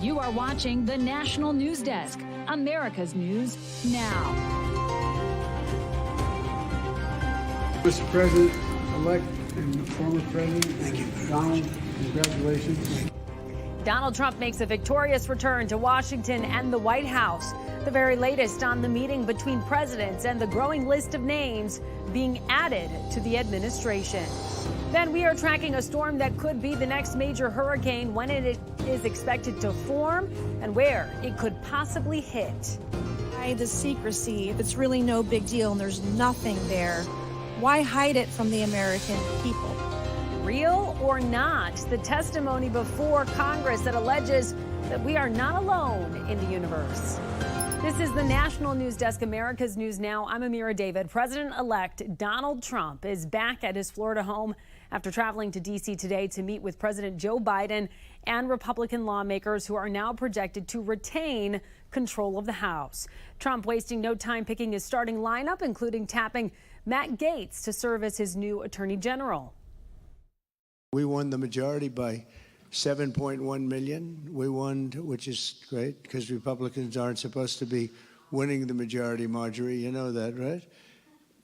You are watching the National News Desk, America's News Now. Mr. President-elect and former President, Donald, congratulations. Donald Trump makes a victorious return to Washington and the White House. The very latest on the meeting between presidents and the growing list of names being added to the administration. Then we are tracking a storm that could be the next major hurricane, when it is expected to form and where it could possibly hit. Why the secrecy if it's really no big deal and there's nothing there? Why hide it from the American people? Real or not, the testimony before Congress that alleges that we are not alone in the universe. This is the National News Desk, America's News Now. I'm Amira David. President-elect Donald Trump is back at his Florida home after traveling to D.C. today to meet with President Joe Biden and Republican lawmakers who are now projected to retain control of the House. Trump wasting no time picking his starting lineup, including tapping Matt Gaetz to serve as his new Attorney General. We won the majority by 7.1 million. We won, which is great because Republicans aren't supposed to be winning the majority, Marjorie. You know that, right?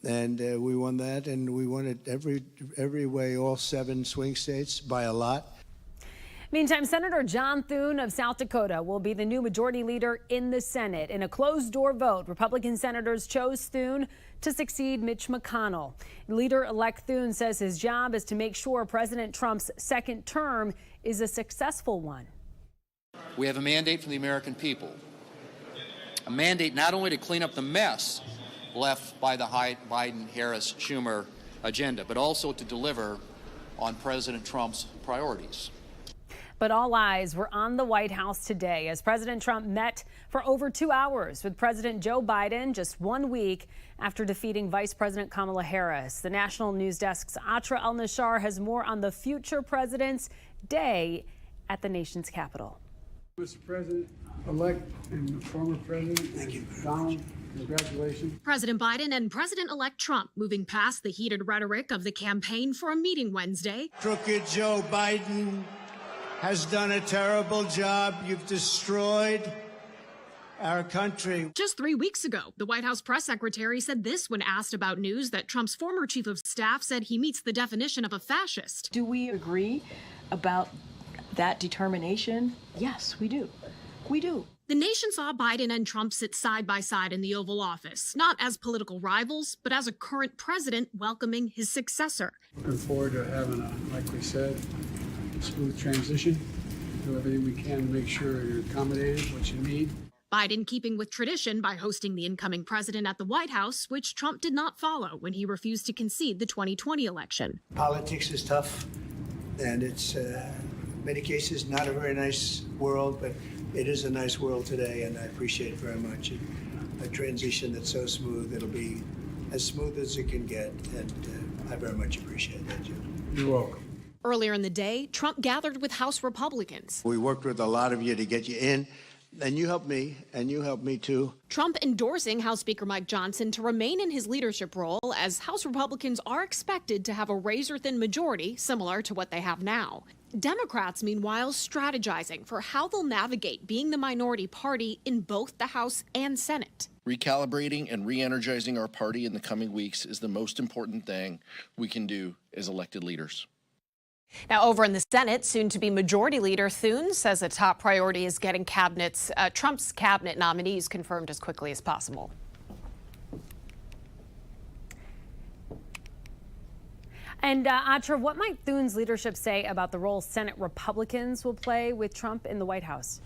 And we won that, and we won it every way, all 7 swing states by a lot. Meantime, Senator John Thune of South Dakota will be the new majority leader in the Senate. In a closed-door vote, Republican senators chose Thune to succeed Mitch McConnell. Leader-elect Thune says his job is to make sure President Trump's second term is a successful one. We have a mandate from the American people, a mandate not only to clean up the mess left by the Biden-Harris-Schumer agenda, but also to deliver on President Trump's priorities. But all eyes were on the White House today as President Trump met for over 2 hours with President Joe Biden just 1 week after defeating Vice President Kamala Harris. The National News Desk's Atra El-Nashar has more on the future president's day at the nation's capital. Mr. President-elect and former President, Donald, congratulations. President Biden and President-elect Trump moving past the heated rhetoric of the campaign for a meeting Wednesday. Crooked Joe Biden has done a terrible job. You've destroyed our country. Just 3 weeks ago, the White House press secretary said this when asked about news that Trump's former chief of staff said he meets the definition of a fascist. Do we agree about that determination? Yes, we do. We do. The nation saw Biden and Trump sit side by side in the Oval Office, not as political rivals, but as a current president welcoming his successor. Looking forward to having like we said, smooth transition. Do everything we can to make sure you're accommodated, what you need. Biden keeping with tradition by hosting the incoming president at the White House, which Trump did not follow when he refused to concede the 2020 election. Politics is tough, and it's in many cases not a very nice world, but it is a nice world today, and I appreciate it very much. A transition that's so smooth, it'll be as smooth as it can get, and I very much appreciate that, Jim. You're welcome. Earlier in the day, Trump gathered with House Republicans. We worked with a lot of you to get you in, and you helped me, and you helped me too. Trump endorsing House Speaker Mike Johnson to remain in his leadership role, as House Republicans are expected to have a razor-thin majority similar to what they have now. Democrats, meanwhile, strategizing for how they'll navigate being the minority party in both the House and Senate. Recalibrating and re-energizing our party in the coming weeks is the most important thing we can do as elected leaders. Now, over in the Senate, soon-to-be Majority Leader Thune says a top priority is getting Trump's cabinet nominees confirmed as quickly as possible. And Atra, what might Thune's leadership say about the role Senate Republicans will play with Trump in the White House?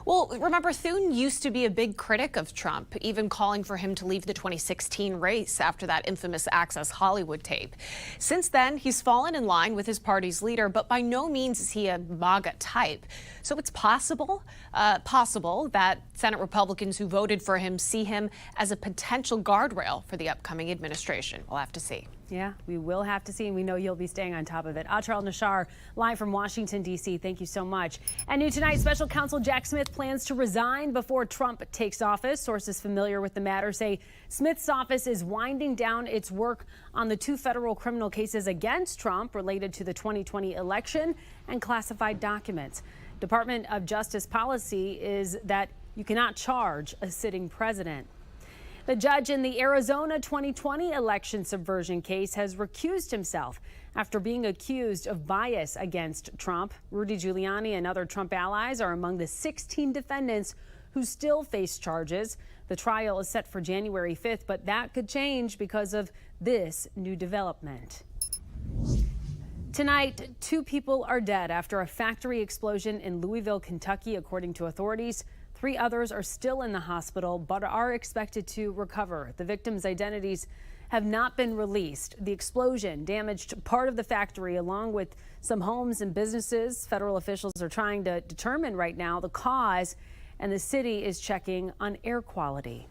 Well, remember, Thune used to be a big critic of Trump, even calling for him to leave the 2016 race after that infamous Access Hollywood tape. Since then, he's fallen in line with his party's leader, but by no means is he a MAGA type. So it's possible that Senate Republicans who voted for him see him as a potential guardrail for the upcoming administration. We'll have to see. Yeah, we will have to see, and we know you'll be staying on top of it. Atra El-Nashar, live from Washington, D.C. Thank you so much. And new tonight, special counsel Jack Smith plans to resign before Trump takes office. Sources familiar with the matter say Smith's office is winding down its work on the 2 federal criminal cases against Trump related to the 2020 election and classified documents. Department of Justice policy is that you cannot charge a sitting president. The judge in the Arizona 2020 election subversion case has recused himself after being accused of bias against Trump. Rudy Giuliani and other Trump allies are among the 16 defendants who still face charges. The trial is set for January 5th, but that could change because of this new development. Tonight, 2 people are dead after a factory explosion in Louisville, Kentucky, according to authorities. 3 others are still in the hospital, but are expected to recover. The victims' identities have not been released. The explosion damaged part of the factory along with some homes and businesses. Federal officials are trying to determine right now the cause, and the city is checking on air quality.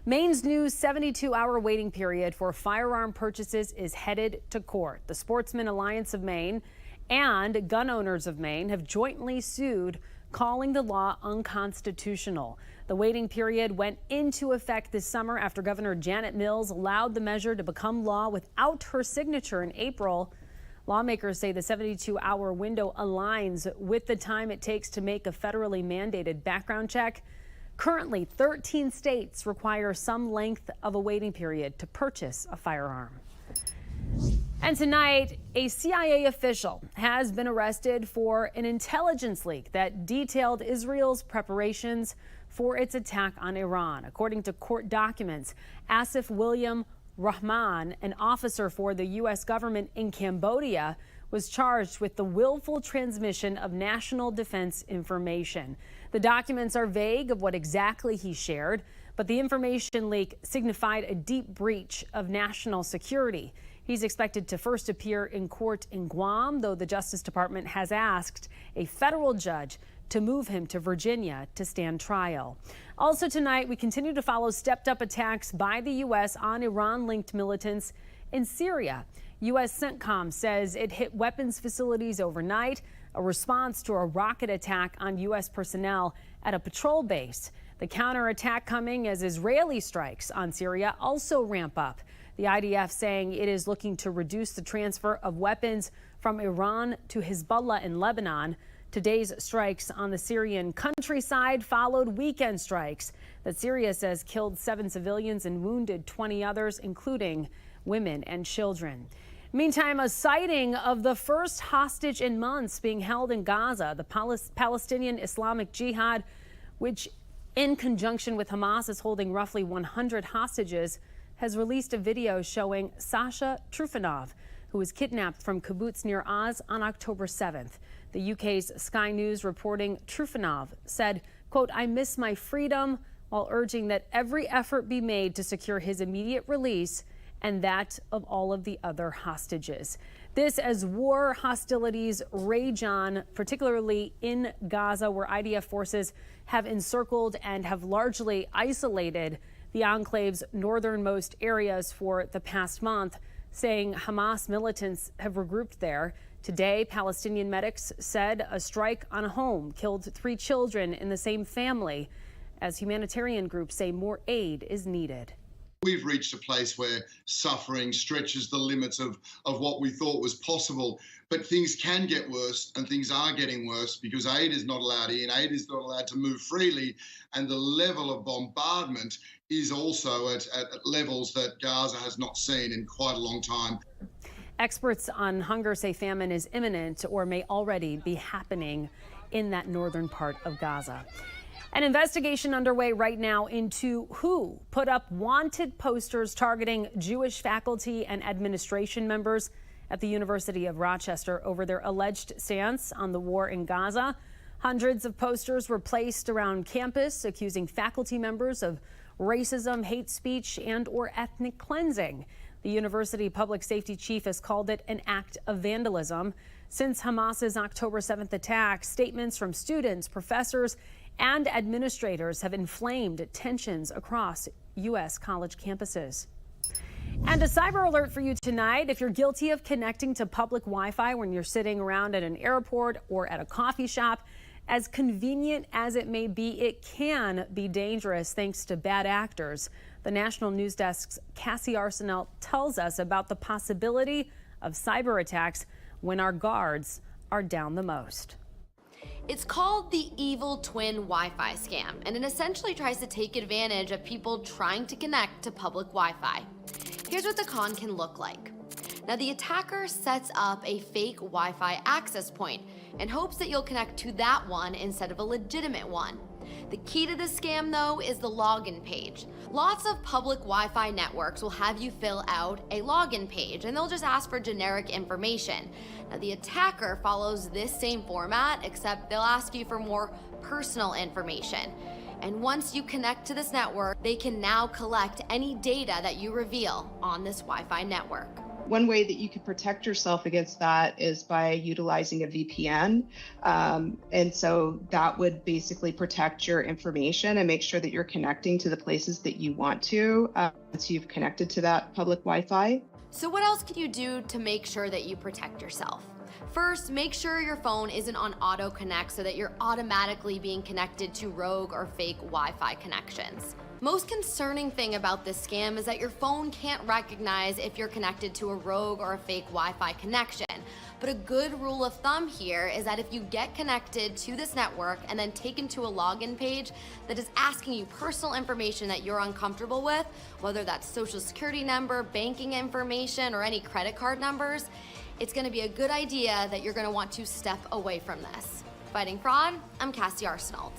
Maine's new 72-hour waiting period for firearm purchases is headed to court. The Sportsman Alliance of Maine and Gun Owners of Maine have jointly sued, calling the law unconstitutional. The waiting period went into effect this summer after Governor Janet Mills allowed the measure to become law without her signature in April. Lawmakers say the 72-hour window aligns with the time it takes to make a federally mandated background check. Currently, 13 states require some length of a waiting period to purchase a firearm. And tonight, a CIA official has been arrested for an intelligence leak that detailed Israel's preparations for its attack on Iran. According to court documents, Asif William Rahman, an officer for the U.S. government in Cambodia, was charged with the willful transmission of national defense information. The documents are vague of what exactly he shared, but the information leak signified a deep breach of national security. He's expected to first appear in court in Guam, though the Justice Department has asked a federal judge to move him to Virginia to stand trial. Also tonight, we continue to follow stepped-up attacks by the U.S. on Iran-linked militants in Syria. U.S. CENTCOM says it hit weapons facilities overnight, a response to a rocket attack on U.S. personnel at a patrol base. The counterattack coming as Israeli strikes on Syria also ramp up. The IDF saying it is looking to reduce the transfer of weapons from Iran to Hezbollah in Lebanon. Today's strikes on the Syrian countryside followed weekend strikes that Syria says killed 7 civilians and wounded 20 others, including women and children. Meantime, a sighting of the first hostage in months being held in Gaza. The Palestinian Islamic Jihad, which in conjunction with Hamas is holding roughly 100 hostages, has released a video showing Sasha Trufanov, who was kidnapped from kibbutz near Oz on October 7th. The UK's Sky News reporting Trufanov said, quote, "I miss my freedom," while urging that every effort be made to secure his immediate release and that of all of the other hostages. This as war hostilities rage on, particularly in Gaza, where IDF forces have encircled and have largely isolated the enclave's northernmost areas for the past month, saying Hamas militants have regrouped there. Today, Palestinian medics said a strike on a home killed 3 children in the same family, as humanitarian groups say more aid is needed. We've reached a place where suffering stretches the limits of what we thought was possible. But things can get worse, and things are getting worse because aid is not allowed in, aid is not allowed to move freely, and the level of bombardment is also at levels that Gaza has not seen in quite a long time. Experts on hunger say famine is imminent or may already be happening in that northern part of Gaza. An investigation underway right now into who put up wanted posters targeting Jewish faculty and administration members at the University of Rochester over their alleged stance on the war in Gaza. Hundreds of posters were placed around campus accusing faculty members of racism, hate speech, and/or ethnic cleansing. The university public safety chief has called it an act of vandalism. Since Hamas's October 7th attack, statements from students, professors, and administrators have inflamed tensions across U.S. college campuses. And a cyber alert for you tonight. If you're guilty of connecting to public Wi-Fi when you're sitting around at an airport or at a coffee shop, as convenient as it may be, it can be dangerous thanks to bad actors. The National News Desk's Cassie Arson tells us about the possibility of cyber attacks when our guards are down the most. It's called the evil twin Wi-Fi scam, and it essentially tries to take advantage of people trying to connect to public Wi-Fi. Here's what the con can look like. Now, the attacker sets up a fake Wi-Fi access point and hopes that you'll connect to that one instead of a legitimate one. The key to this scam, though, is the login page. Lots of public Wi-Fi networks will have you fill out a login page, and they'll just ask for generic information. Now, the attacker follows this same format, except they'll ask you for more personal information. And once you connect to this network, they can now collect any data that you reveal on this Wi-Fi network. One way that you can protect yourself against that is by utilizing a VPN. And so that would basically protect your information and make sure that you're connecting to the places that you want to once you've connected to that public Wi-Fi. So what else can you do to make sure that you protect yourself? First, make sure your phone isn't on auto connect so that you're automatically being connected to rogue or fake Wi-Fi connections. Most concerning thing about this scam is that your phone can't recognize if you're connected to a rogue or a fake Wi-Fi connection. But a good rule of thumb here is that if you get connected to this network and then taken to a login page that is asking you personal information that you're uncomfortable with, whether that's social security number, banking information, or any credit card numbers, it's going to be a good idea that you're going to want to step away from this. Fighting fraud, I'm Cassie Arsenault.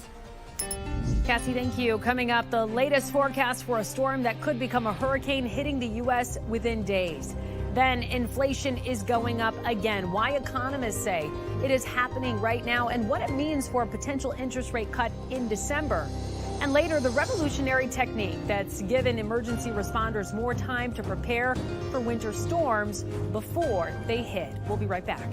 Cassie, thank you. Coming up, the latest forecast for a storm that could become a hurricane hitting the U.S. within days. Then inflation is going up again. Why economists say it is happening right now and what it means for a potential interest rate cut in December. And later, the revolutionary technique that's given emergency responders more time to prepare for winter storms before they hit. We'll be right back.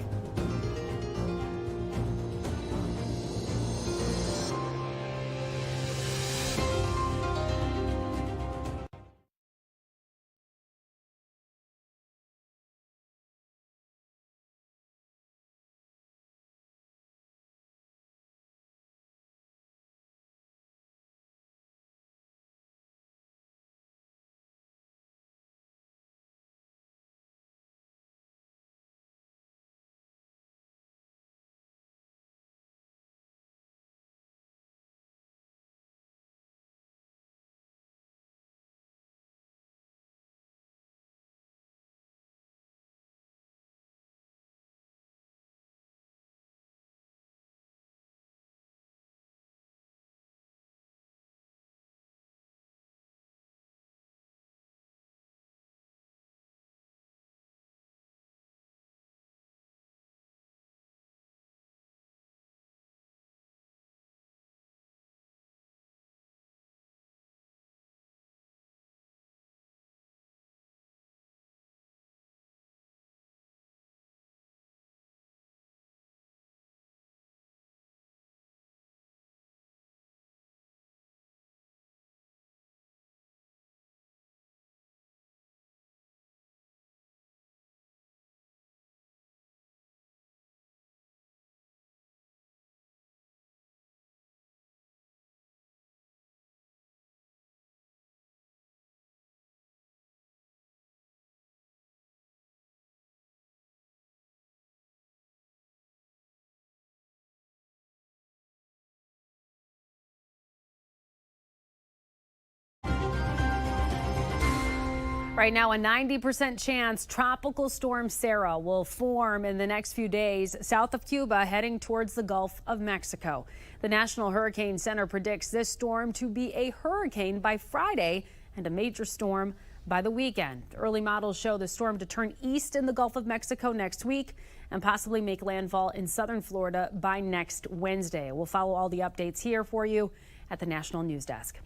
Right now, a 90% chance Tropical Storm Sarah will form in the next few days south of Cuba, heading towards the Gulf of Mexico. The National Hurricane Center predicts this storm to be a hurricane by Friday and a major storm by the weekend. The early models show the storm to turn east in the Gulf of Mexico next week and possibly make landfall in southern Florida by next Wednesday. We'll follow all the updates here for you at the National News Desk.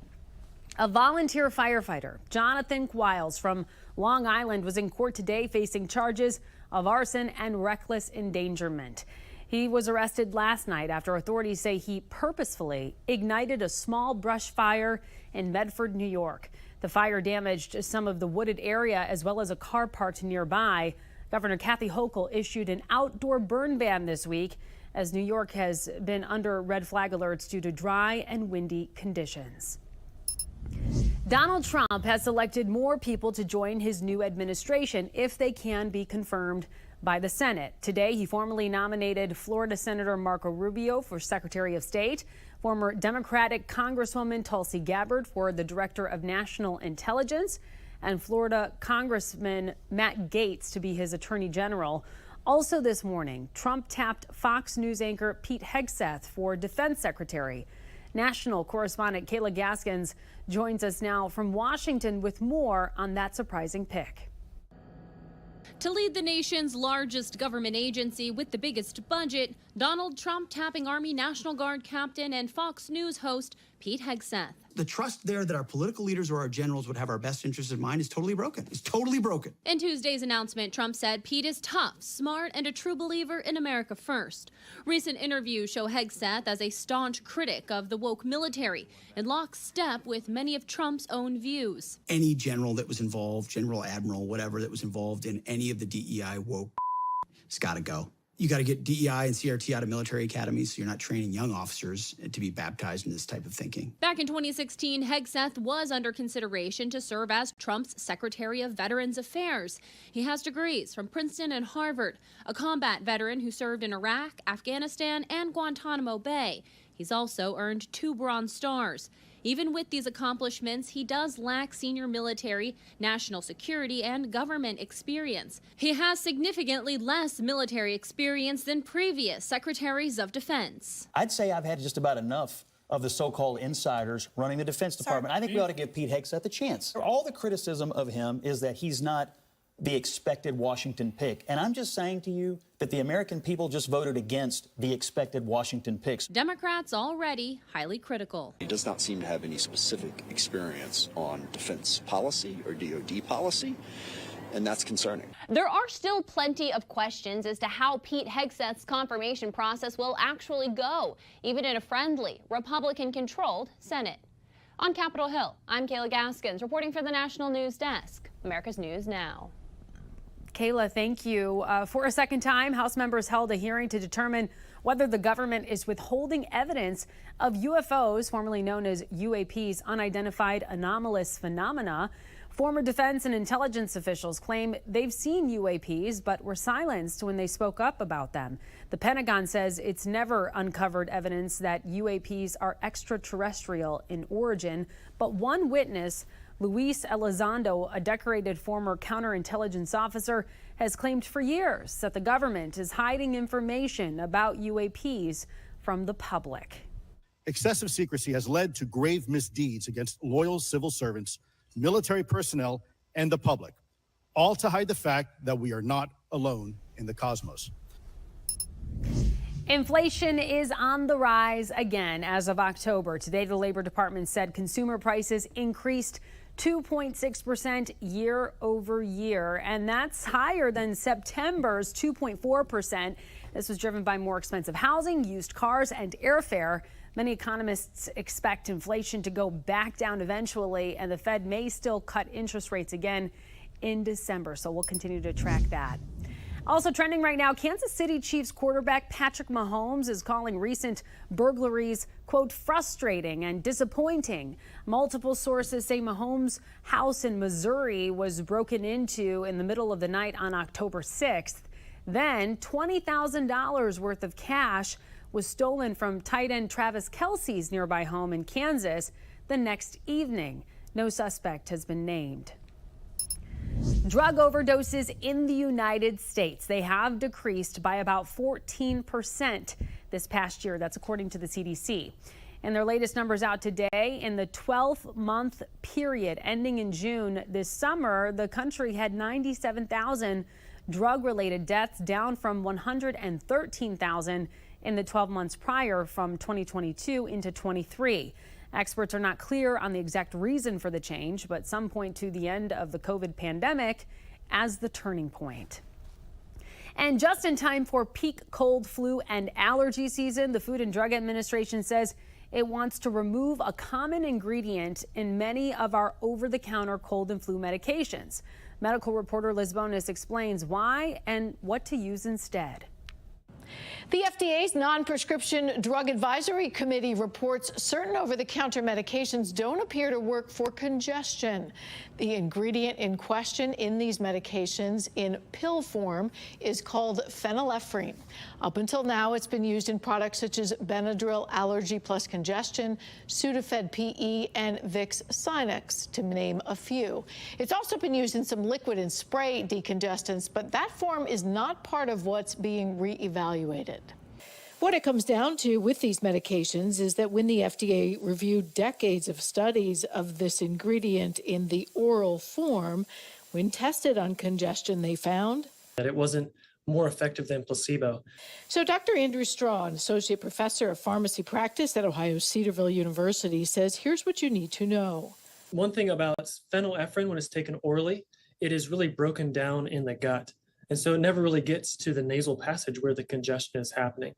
A volunteer firefighter, Jonathan Quiles from Long Island, was in court today facing charges of arson and reckless endangerment. He was arrested last night after authorities say he purposefully ignited a small brush fire in Medford, New York. The fire damaged some of the wooded area as well as a car parked nearby. Governor Kathy Hochul issued an outdoor burn ban this week as New York has been under red flag alerts due to dry and windy conditions. Donald Trump has selected more people to join his new administration if they can be confirmed by the Senate. Today, he formally nominated Florida Senator Marco Rubio for Secretary of State, former Democratic Congresswoman Tulsi Gabbard for the Director of National Intelligence, and Florida Congressman Matt Gaetz to be his Attorney General. Also this morning, Trump tapped Fox News anchor Pete Hegseth for Defense Secretary. National correspondent Kayla Gaskins joins us now from Washington with more on that surprising pick. To lead the nation's largest government agency with the biggest budget, Donald Trump tapping Army National Guard captain and Fox News host Pete Hegseth. The trust there that our political leaders or our generals would have our best interests in mind is totally broken. It's totally broken. In Tuesday's announcement, Trump said Pete is tough, smart, and a true believer in America first. Recent interviews show Hegseth as a staunch critic of the woke military, in lockstep with many of Trump's own views. Any general that was involved, general, admiral, whatever, that was involved in any of the DEI woke has got to go. You got to get DEI and CRT out of military academies so you're not training young officers to be baptized in this type of thinking. Back in 2016, Hegseth was under consideration to serve as Trump's Secretary of Veterans Affairs. He has degrees from Princeton and Harvard, a combat veteran who served in Iraq, Afghanistan, and Guantanamo Bay. He's also earned 2 Bronze Stars. Even with these accomplishments, he does lack senior military, national security, and government experience. He has significantly less military experience than previous secretaries of defense. I'd say I've had just about enough of the so-called insiders running the Defense Department. I think we ought to give Pete Hegseth a chance. All the criticism of him is that he's not the expected Washington pick. And I'm just saying to you that the American people just voted against the expected Washington picks. Democrats already highly critical. He does not seem to have any specific experience on defense policy or DoD policy, and that's concerning. There are still plenty of questions as to how Pete Hegseth's confirmation process will actually go, even in a friendly, Republican-controlled Senate. On Capitol Hill, I'm Kayla Gaskins, reporting for the National News Desk, America's News Now. Kayla, thank you. For a second time, House members held a hearing to determine whether the government is withholding evidence of UFOs, formerly known as UAPs, unidentified anomalous phenomena. Former defense and intelligence officials claim they've seen UAPs but were silenced when they spoke up about them. The Pentagon says it's never uncovered evidence that UAPs are extraterrestrial in origin, but one witness, Luis Elizondo, a decorated former counterintelligence officer, has claimed for years that the government is hiding information about UAPs from the public. Excessive secrecy has led to grave misdeeds against loyal civil servants, military personnel, and the public, all to hide the fact that we are not alone in the cosmos. Inflation is on the rise again as of October. Today, the Labor Department said consumer prices increased 2.6% year over year, and that's higher than September's 2.4%. This was driven by more expensive housing, used cars, and airfare. Many economists expect inflation to go back down eventually, and the Fed may still cut interest rates again in December, so we'll continue to track that. Also trending right now, Kansas City Chiefs quarterback Patrick Mahomes is calling recent burglaries, quote, frustrating and disappointing. Multiple sources say Mahomes' house in Missouri was broken into in the middle of the night on October 6th. Then $20,000 worth of cash was stolen from tight end Travis Kelce's nearby home in Kansas the next evening. No suspect has been named. Drug overdoses in the United States, they have decreased by about 14% this past year. That's according to the CDC. And their latest numbers out today, in the 12-month period ending in June this summer, the country had 97,000 drug-related deaths, down from 113,000 in the 12 months prior, from 2022 into 23. Experts are not clear on the exact reason for the change, but some point to the end of the COVID pandemic as the turning point. And just in time for peak cold, flu, and allergy season, the Food and Drug Administration says it wants to remove a common ingredient in many of our over-the-counter cold and flu medications. Medical reporter Liz Bonis explains why and what to use instead. The FDA's non-prescription drug advisory committee reports certain over-the-counter medications don't appear to work for congestion. The ingredient in question in these medications in pill form is called phenylephrine. Up until now, it's been used in products such as Benadryl Allergy Plus Congestion, Sudafed PE, and Vicks Sinex, to name a few. It's also been used in some liquid and spray decongestants, but that form is not part of what's being reevaluated. What it comes down to with these medications is that when the FDA reviewed decades of studies of this ingredient in the oral form, when tested on congestion, they found that it wasn't more effective than placebo. So Dr. Andrew Straw, an associate professor of pharmacy practice at Ohio Cedarville University, says here's what you need to know. One thing about phenylephrine, when it's taken orally, it is really broken down in the gut. And so it never really gets to the nasal passage where the congestion is happening.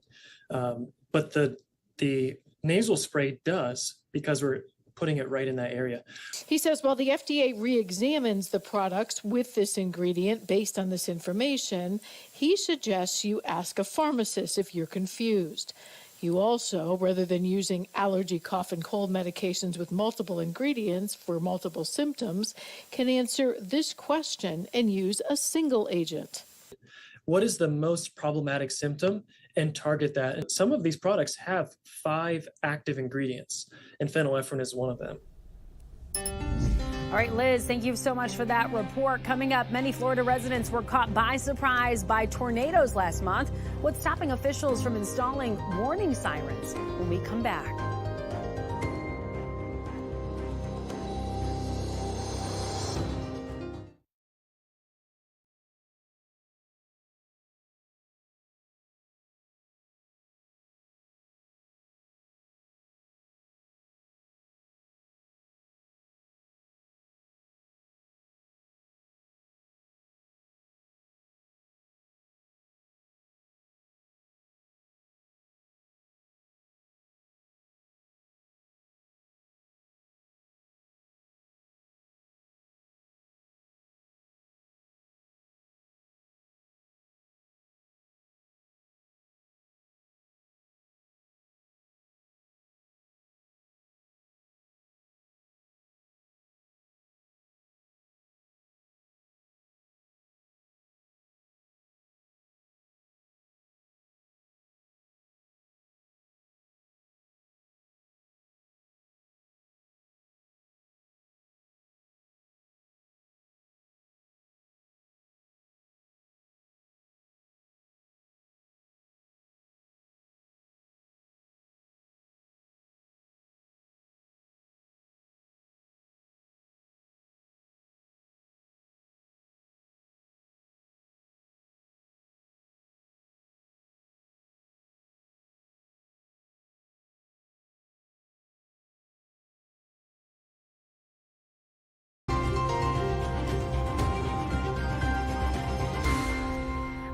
But the nasal spray does, because we're putting it right in that area. He says while the FDA re-examines the products with this ingredient based on this information, he suggests you ask a pharmacist if you're confused. You also, rather than using allergy, cough, and cold medications with multiple ingredients for multiple symptoms, can answer this question and use a single agent. What is the most problematic symptom and target that? And some of these products have 5 active ingredients, and phenylephrine is one of them. All right, Liz, thank you so much for that report. Coming up, many Florida residents were caught by surprise by tornadoes last month. What's stopping officials from installing warning sirens? When we come back.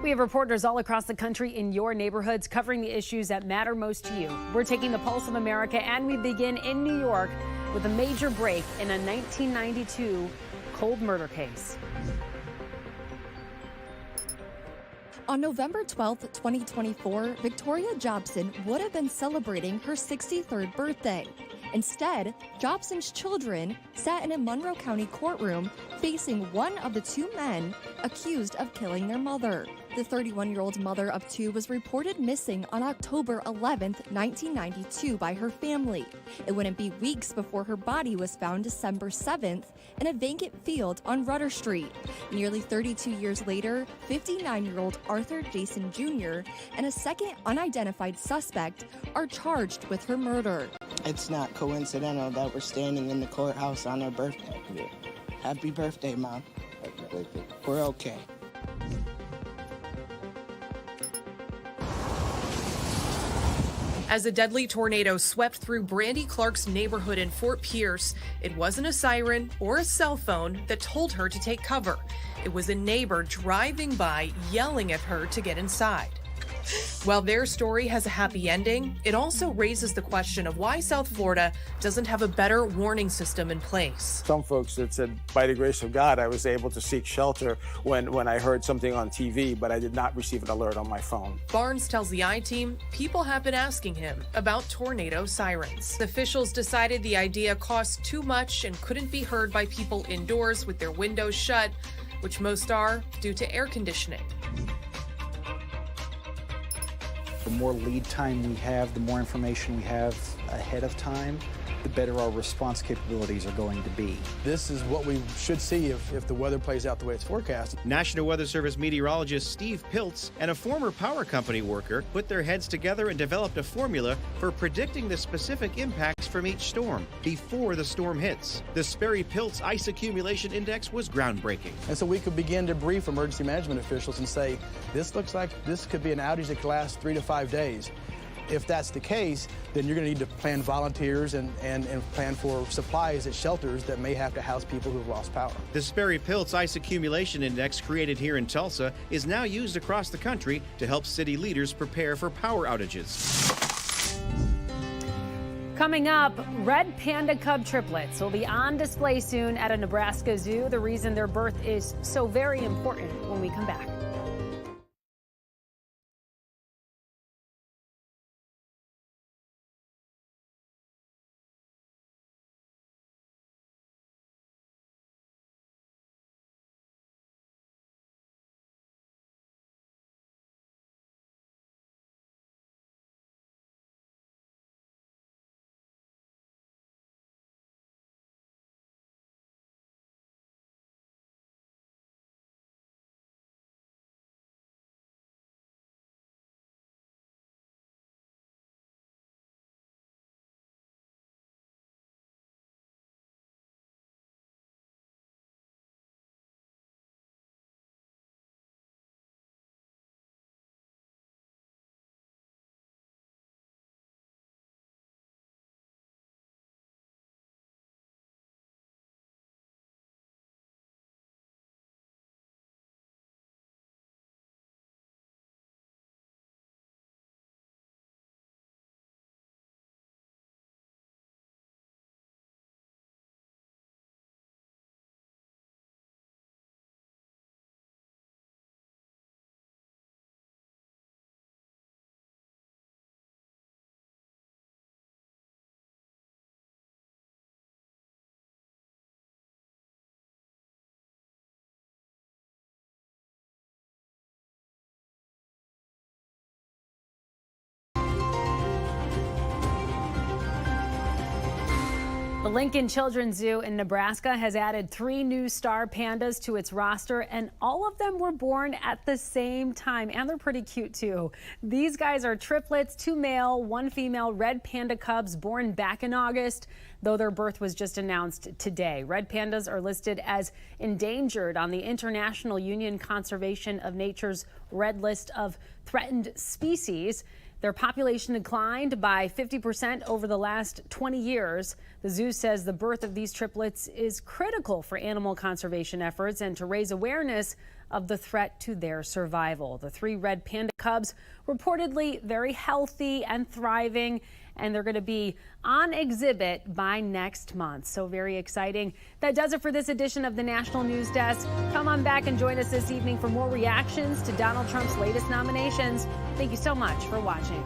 We have reporters all across the country in your neighborhoods covering the issues that matter most to you. We're taking the pulse of America, and we begin in New York with a major break in a 1992 cold murder case. On November 12, 2024, Victoria Jobson would have been celebrating her 63rd birthday. Instead, Jobson's children sat in a Monroe County courtroom facing one of the 2 men accused of killing their mother. The 31-year-old mother of 2 was reported missing on October 11, 1992 by her family. It wouldn't be weeks before her body was found December 7th in a vacant field on Rudder Street. Nearly 32 years later, 59-year-old Arthur Jason Jr. and a second unidentified suspect are charged with her murder. It's not coincidental that we're standing in the courthouse on her birthday. Yeah. Happy birthday, Mom. Happy birthday. We're okay. As a deadly tornado swept through Brandy Clark's neighborhood in Fort Pierce, it wasn't a siren or a cell phone that told her to take cover. It was a neighbor driving by, yelling at her to get inside. While their story has a happy ending, it also raises the question of why South Florida doesn't have a better warning system in place. Some folks that said, by the grace of God, I was able to seek shelter when I heard something on TV, but I did not receive an alert on my phone. Barnes tells the I-Team people have been asking him about tornado sirens. Officials decided the idea cost too much and couldn't be heard by people indoors with their windows shut, which most are due to air conditioning. The more lead time we have, the more information we have ahead of time, the better our response capabilities are going to be. This is what we should see if the weather plays out the way it's forecast. National Weather Service meteorologist Steve Piltz and a former power company worker put their heads together and developed a formula for predicting the specific impacts from each storm before the storm hits. The Sperry-Piltz Ice Accumulation Index was groundbreaking. And so we could begin to brief emergency management officials and say, this looks like this could be an outage that could last 3 to 5 days. If that's the case, then you're going to need to plan volunteers and plan for supplies at shelters that may have to house people who have lost power. The Sperry-Piltz Ice Accumulation Index, created here in Tulsa, is now used across the country to help city leaders prepare for power outages. Coming up, red panda cub triplets will be on display soon at a Nebraska zoo. The reason their birth is so very important when we come back. The Lincoln Children's Zoo in Nebraska has added 3 new star pandas to its roster, and all of them were born at the same time, and they're pretty cute too. These guys are triplets, 2 male, 1 female red panda cubs born back in August, though their birth was just announced today. Red pandas are listed as endangered on the International Union Conservation of Nature's red list of threatened species. Their population declined by 50% over the last 20 years. The zoo says the birth of these triplets is critical for animal conservation efforts and to raise awareness of the threat to their survival. The 3 red panda cubs reportedly very healthy and thriving, and they're going to be on exhibit by next month. So very exciting. That does it for this edition of the National News Desk. Come on back and join us this evening for more reactions to Donald Trump's latest nominations. Thank you so much for watching.